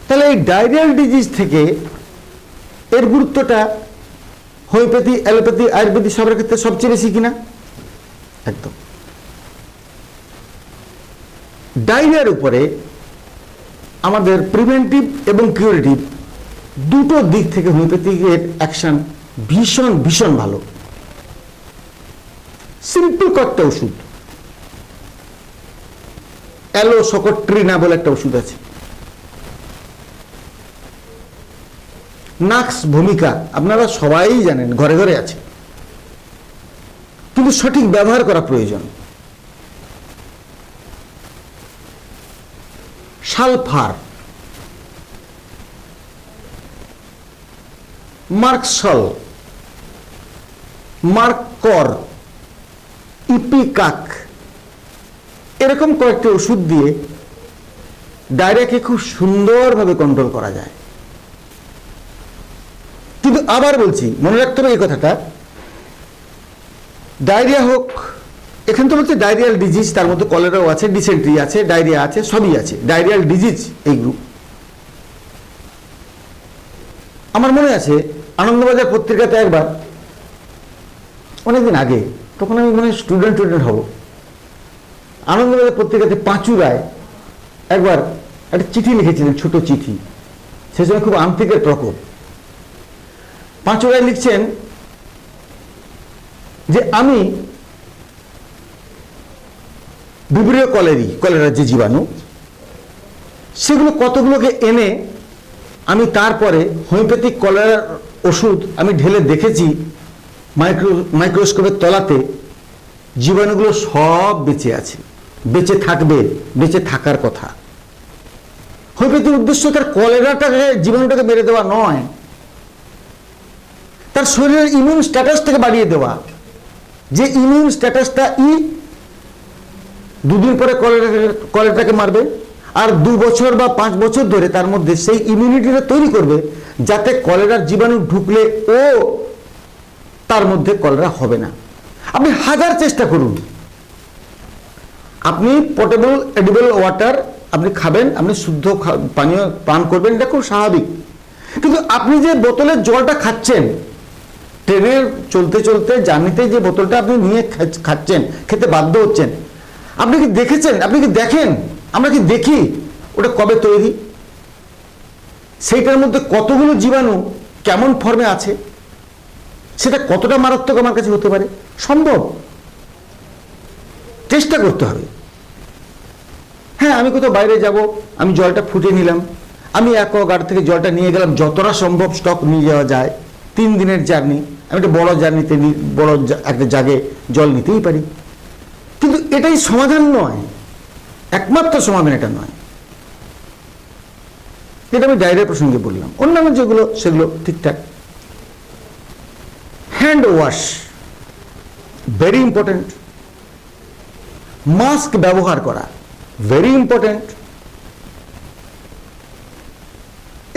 তাহলে এই ডায়রিয়াল ডিজিজ থেকে এর গুরুত্বটা হোমিওপ্যাথি, অ্যালোপ্যাথি, আয়ুর্বেদিক সবের ক্ষেত্রে সবচেয়ে বেশি কিনা? একদম। ডায়রিয়ার উপরে আমাদের প্রিভেন্টিভ এবং কিউরেটিভ দুটো দিক থেকে হোমিওপ্যাথিকের অ্যাকশন ভীষণ ভীষণ ভালো। সিম্পল কয়েকটা ওষুধ, অ্যালোসকট্রিনা বলে একটা ওষুধ আছে, নাক্স ভূমিকা আপনারা সবাই জানেন, ঘরে ঘরে আছে, কিন্তু সঠিক ব্যবহার করা প্রয়োজন। সালফার, মার্কসল, মার্কর, ইপিকাক, এরকম কয়েকটি ওষুধ দিয়ে ডায়রিয়াকে খুব সুন্দরভাবে কন্ট্রোল করা যায়। কিন্তু আবার বলছি, মনে রাখতে হবে এই কথাটা, ডায়রিয়া হোক, এখানে তো বলছে ডায়রিয়াল ডিজিজ, তার মধ্যে কলেরাও আছে, ডিসেন্ট্রি আছে, ডায়রিয়া আছে, সবই আছে, ডায়রিয়াল ডিজিজ এই গ্রুপ। আমার মনে আছে আনন্দবাজার পত্রিকাতে একবার, অনেকদিন আগে, তখন আমি মনে স্টুডেন্ট হব, আনন্দবাজার পত্রিকাতে পাঁচু রায় একবার একটা চিঠি লিখেছিলেন, ছোট চিঠি, সে সময় খুব আন্তিকের প্রকোপ। পাঁচু রায় লিখছেন যে আমি ভিব্রিও কলেরার যে জীবাণু, সেগুলো কতগুলোকে এনে আমি তারপরে হোমিওপ্যাথিক কলেরার ওষুধ আমি ঢেলে দেখেছি, মাইক্রোস্কোপের তলাতে জীবাণুগুলো সব বেঁচে আছে, বেঁচে থাকবে, বেঁচে থাকার কথা। হোমিওপ্যাথির উদ্দেশ্য তার কলেরাটাকে, জীবাণুটাকে মেরে দেওয়া নয়, তার শরীরের ইমিউন স্ট্যাটাসটাকে বাড়িয়ে দেওয়া। যে ইমিউন স্ট্যাটাসটা দুদিন পরে কলেরাটাকে মারবে, আর 2 বছর বা 5 বছর ধরে তার মধ্যে সেই ইমিউনিটিটা তৈরি করবে, যাতে কলেরার জীবাণু ঢুকলে ও তার মধ্যে কলেরা হবে না। আপনি হাজার চেষ্টা করুন, আপনি পোর্টেবল এডিবল ওয়াটার আপনি খাবেন, আপনি শুদ্ধ পানীয় পান করবেন, এটা খুব স্বাভাবিক। কিন্তু আপনি যে বোতলের জলটা খাচ্ছেন, ট্রেনে চলতে চলতে জার্নিতে যে বোতলটা আপনি নিয়ে খাচ্ছেন, খেতে বাধ্য হচ্ছেন, আপনি কি দেখেছেন? আপনি কি দেখেন? আমরা কি দেখি ওটা কবে তৈরি, সেইটার মধ্যে কতগুলো জীবাণু কেমন ফর্মে আছে, সেটা কতটা মারাত্মক আমার কাছে হতে পারে? সম্ভব, চেষ্টা করতে হবে। হ্যাঁ, আমি কোথাও বাইরে যাব, আমি জলটা ফুটিয়ে নিলাম, আমি অ্যাকোয়াগার্ড থেকে জলটা নিয়ে গেলাম, যতটা সম্ভব স্টক নিয়ে যাওয়া যায়, 3 দিনের জার্নি, আমি একটা বড় জার্নিতে বড় একটা জায়গায় জল নিতেই পারি। কিন্তু এটাই সমাধান নয়, একমাত্র সমাধান এটা নয়। এটা আমি ডায়রিয়া প্রসঙ্গে বললাম, অন্যান্য যেগুলো সেগুলো ঠিকঠাক। Hand wash very important, mask ব্যবহার করা ভেরি ইম্পর্টেন্ট।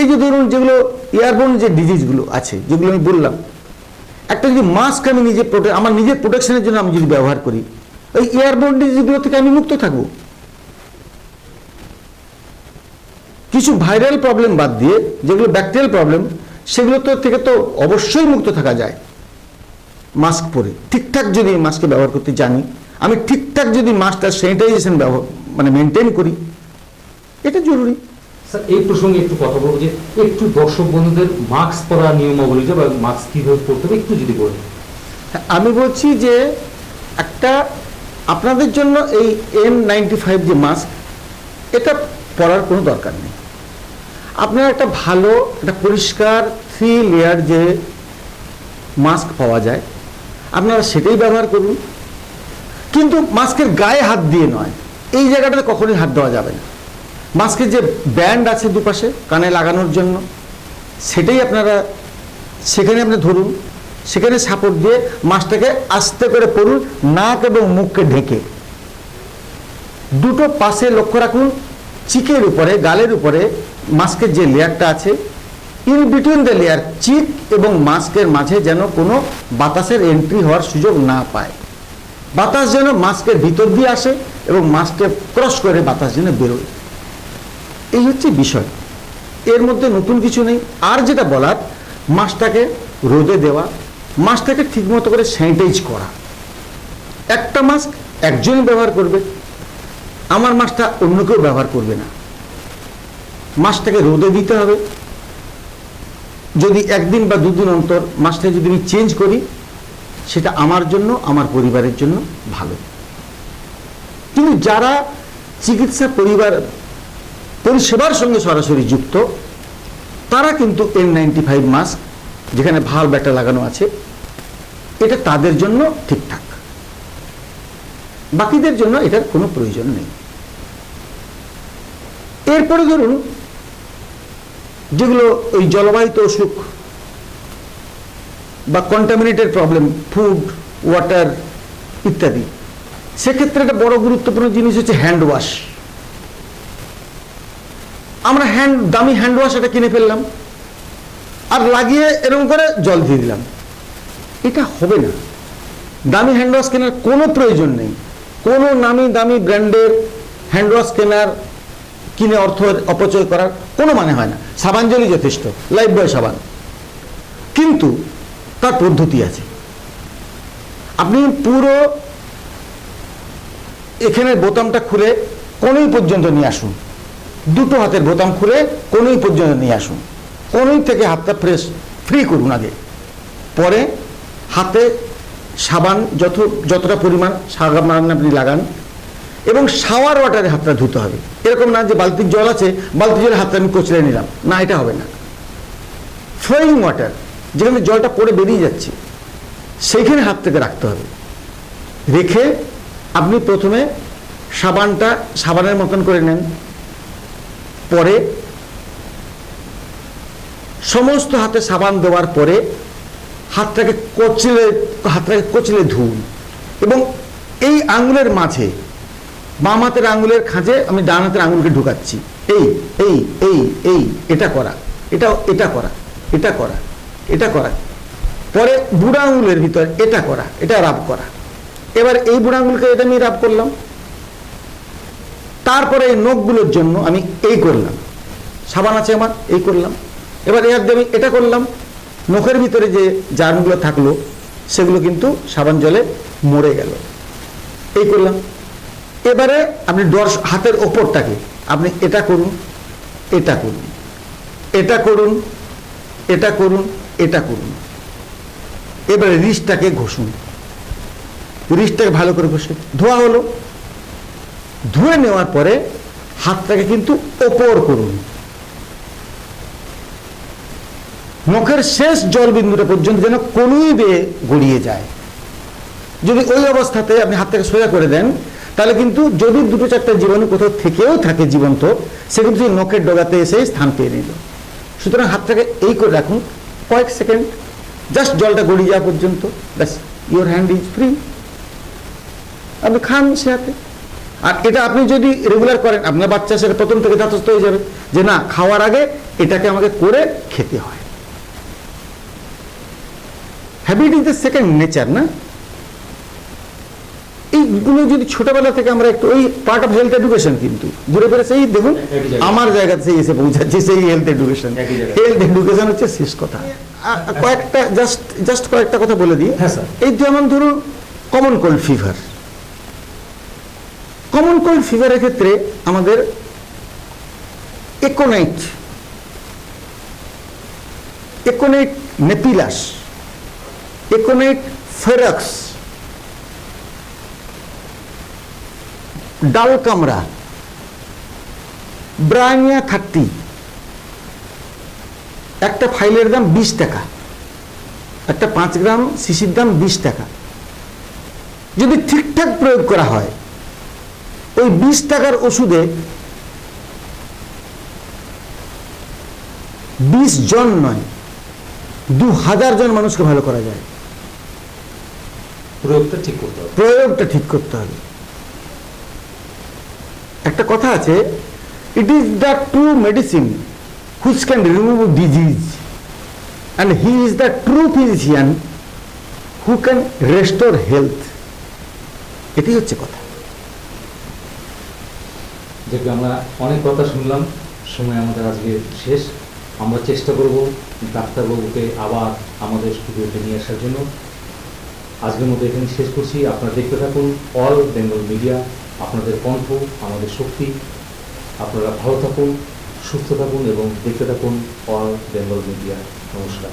এই যে ধরুন, যেগুলো এয়ারবোর্ন যে ডিজিজগুলো আছে, যেগুলো আমি বললাম, একটা যদি মাস্ক আমি আমার নিজের প্রোটেকশনের জন্য আমি যদি ব্যবহার করি, ওই এয়ারবোর্ন ডিজিজগুলো থেকে আমি মুক্ত থাকবো। কিছু ভাইরাল প্রবলেম বাদ দিয়ে, যেগুলো ব্যাকটেরিয়াল প্রবলেম, সেগুলো থেকে তো অবশ্যই মুক্ত থাকা যায় মাস্ক পরে। ঠিকঠাক যদি মাস্ককে ব্যবহার করতে জানি, আমি ঠিকঠাক যদি মাস্কটার স্যানিটাইজেশন মেনটেন করি, এটা জরুরি। স্যার, এই প্রসঙ্গে একটু কথা বলবো, যে একটু দর্শক বন্ধুদের মাস্ক পরা নিয়মাবলীটা বা মাস্ক কিভাবে পরতে হবে একটু যদি বলেন। আমি বলছি যে একটা আপনাদের জন্য এই N95 যে মাস্ক, এটা পরার কোনো দরকার নেই। আপনার একটা ভালো, একটা পরিষ্কার 3 লেয়ার যে মাস্ক পাওয়া যায়, আপনারা সেটাই ব্যবহার করুন। কিন্তু মাস্কের গায়ে হাত দিয়ে নয়, এই জায়গাটাতে কখনোই হাত দেওয়া যাবে না। মাস্কের যে ব্যান্ড আছে দুপাশে কানে লাগানোর জন্য, সেটাই আপনারা সেখানে আপনি ধরুন, সেখানে সাপোর্ট দিয়ে মাস্কটাকে আস্তে করে পড়ুন, নাক এবং মুখকে ঢেকে। দুটো পাশে লক্ষ্য রাখুন, চিকের উপরে, গালের উপরে মাস্কের যে লেয়ারটা আছে, ইন বিটুইন দ্য লেয়ার, চিক এবং মাস্কের মাঝে যেন কোনো বাতাসের এন্ট্রি হওয়ার সুযোগ না পায়। বাতাস যেন মাস্কের ভিতর দিয়ে আসে এবং মাস্ককে ক্রস করে বাতাস যেন বেরোয়। এই হচ্ছে বিষয়, এর মধ্যে নতুন কিছু নেই। আর যেটা বলার, মাস্কটাকে রোদে দেওয়া, মাস্কটাকে ঠিকমতো করে স্যানিটাইজ করা। একটা মাস্ক একজনই ব্যবহার করবে, আমার মাস্কটা অন্য কেউ ব্যবহার করবে না। মাস্কটাকে রোদে দিতে হবে। যদি একদিন বা দুদিন অন্তর মাস্কটা যদি আমি চেঞ্জ করি, সেটা আমার জন্য, আমার পরিবারের জন্য ভালো। কিন্তু যারা চিকিৎসা পরিষেবার সঙ্গে সরাসরি যুক্ত, তারা কিন্তু N95 মাস্ক, যেখানে ভালভ একটা লাগানো আছে, এটা তাদের জন্য ঠিকঠাক, বাকিদের জন্য এটার কোনো প্রয়োজন নেই। এরপরে ধরুন, যেগুলো ওই জলবাহিত অসুখ বা কন্টামিনেটেড প্রবলেম, ফুড, ওয়াটার ইত্যাদি, সেক্ষেত্রে একটা বড় গুরুত্বপূর্ণ জিনিস হচ্ছে হ্যান্ড ওয়াশ। আমরা দামি হ্যান্ড ওয়াশ এটা কিনে ফেললাম, আর লাগিয়ে এরকম করে জল দিয়ে দিলাম। এটা হবে না। দামি হ্যান্ড ওয়াশ কেনার কোনো প্রয়োজন নেই। কোনো নামি দামি ব্র্যান্ডের হ্যান্ড ওয়াশ কিনে অর্থ অপচয় করার কোনো মানে হয় না। সাবানজলই যথেষ্ট, লাইফবয় সাবান। কিন্তু তার পদ্ধতি আছে। আপনি পুরো এখানে বোতামটা খুলে কোণই পর্যন্ত নিয়ে আসুন, দুটো হাতের বোতাম খুলে কোণই পর্যন্ত নিয়ে আসুন, কোণই থেকে হাতটা ফ্রি করুন আগে, পরে হাতে সাবান যতটা পরিমাণ সাবান আপনি লাগান, এবং শাওয়ার ওয়াটারে হাতটা ধুতে হবে। এরকম না যে বালতির জল আছে, বালতি জলে হাতটা আমি কচলে নিলাম, না, এটা হবে না। ফ্লোয়িং ওয়াটার, যেখানে জলটা পড়ে বেরিয়ে যাচ্ছে, সেইখানে হাত থেকে রাখতে হবে। রেখে আপনি প্রথমে সাবানের মতন করে নেন, পরে সমস্ত হাতে সাবান দেওয়ার পরে হাতটাকে কচলে ধুন, এবং এই আঙুলের মাঝে, বাম হাতের আঙুলের খাঁজে আমি ডান হাতের আঙুলকে ঢুকাচ্ছি। এটা করা, এটা করা, পরে বুড়া আঙুলের ভিতর এটা করা, এটা রাব করা। এবার এই বুড়া আঙুলকে এটা আমি রাব করলাম, তারপরে এই নখগুলোর জন্য আমি এই করলাম, সাবান আছে আমার, এই করলাম। এবার এর দিয়ে আমি এটা করলাম, নখের ভিতরে যে জার্মগুলো থাকলো সেগুলো কিন্তু সাবান জলে মরে গেল, এই করলাম। এবারে আপনি হাতের ওপরটাকে আপনি এটা করুন, এটা করুন, এটা করুন, এটা করুন, এটা করুন। এবারে রিস্টটাকে ঘষুন, রিস্টটাকে ভালো করে ঘষে ধোয়া হলো। ধুয়ে নেওয়ার পরে হাতটাকে কিন্তু ওপর করুন, নখের শেষ জল বিন্দুটা পর্যন্ত যেন কোনোই বেয়ে গড়িয়ে যায়। যদি ওই অবস্থাতে আপনি হাতটাকে সোজা করে দেন, তাহলে কিন্তু যদি দুটো চারটা জীবাণু কোথাও থেকেও থাকে জীবন্ত, সে কিন্তু নখের ডগাতে এসে স্থান পেয়ে নিল। সুতরাং হাতটাকে এই করে রাখুন কয়েক সেকেন্ড, জাস্ট জলটা গড়িয়ে যাওয়া পর্যন্ত, ব্যাস, ইউর হ্যান্ড ইজ ফ্রি। আপনি খান সে হাতে। আর এটা আপনি যদি রেগুলার করেন, আপনার বাচ্চা সেটা প্রথম থেকে যথেষ্ট হয়ে যাবে যে না, খাওয়ার আগে এটাকে আমাকে করে খেতে হয়। Habit is the second nature, না? এইগুলো যদি ছোটবেলা থেকে আমরা একটু, ওই পার্ট অফ হেলথ এডুকেশন, কিন্তু ঘুরে ফিরে সেই দেখুন আমার জায়গাতে এসে পৌঁছাচ্ছে সেই হেলথ এডুকেশন। হেলথ এডুকেশন হচ্ছে শেষ কথা। কয়েকটা জাস্ট কয়েকটা কথা বলে দিই। এই যেমন ধরুন common cold fever. Common cold ফিভারের ক্ষেত্রে আমাদের একোনাইট নেপিলাস, একোনাইট ফেরাক্স, ডাল কামরা, ব্রাইনিয়া 30, একটা ফাইলের দাম 20 টাকা, একটা 5 গ্রাম শিশির দাম 20 টাকা। যদি ঠিকঠাক প্রয়োগ করা হয়, ওই 20 টাকার ওষুধে 20 জন নয় 2000 জন মানুষকে ভালো করা যায়। প্রয়োগটা ঠিক করতে হবে। প্রয়োগটা ঠিক করতে হবে। একটা কথা আছে, it is the true medicine which can remove disease and he is the true physician who can restore health. এটি হচ্ছে কথা। যেটা আমরা অনেক কথা শুনলাম, সময় আমাদের আজকে শেষ। আমরা চেষ্টা করব ডাক্তারবাবুকে আবার আমাদের স্টুডিওতে নিয়ে আসার জন্য। আজকের মতো এখানে শেষ করছি। আপনারা দেখতে থাকুন অল বেঙ্গল মিডিয়া, আপনাদের কণ্ঠ আমাদের শক্তি। আপনারা ভালো থাকুন, সুস্থ থাকুন এবং দেখতে থাকুন অল বেঙ্গল মিডিয়া। নমস্কার।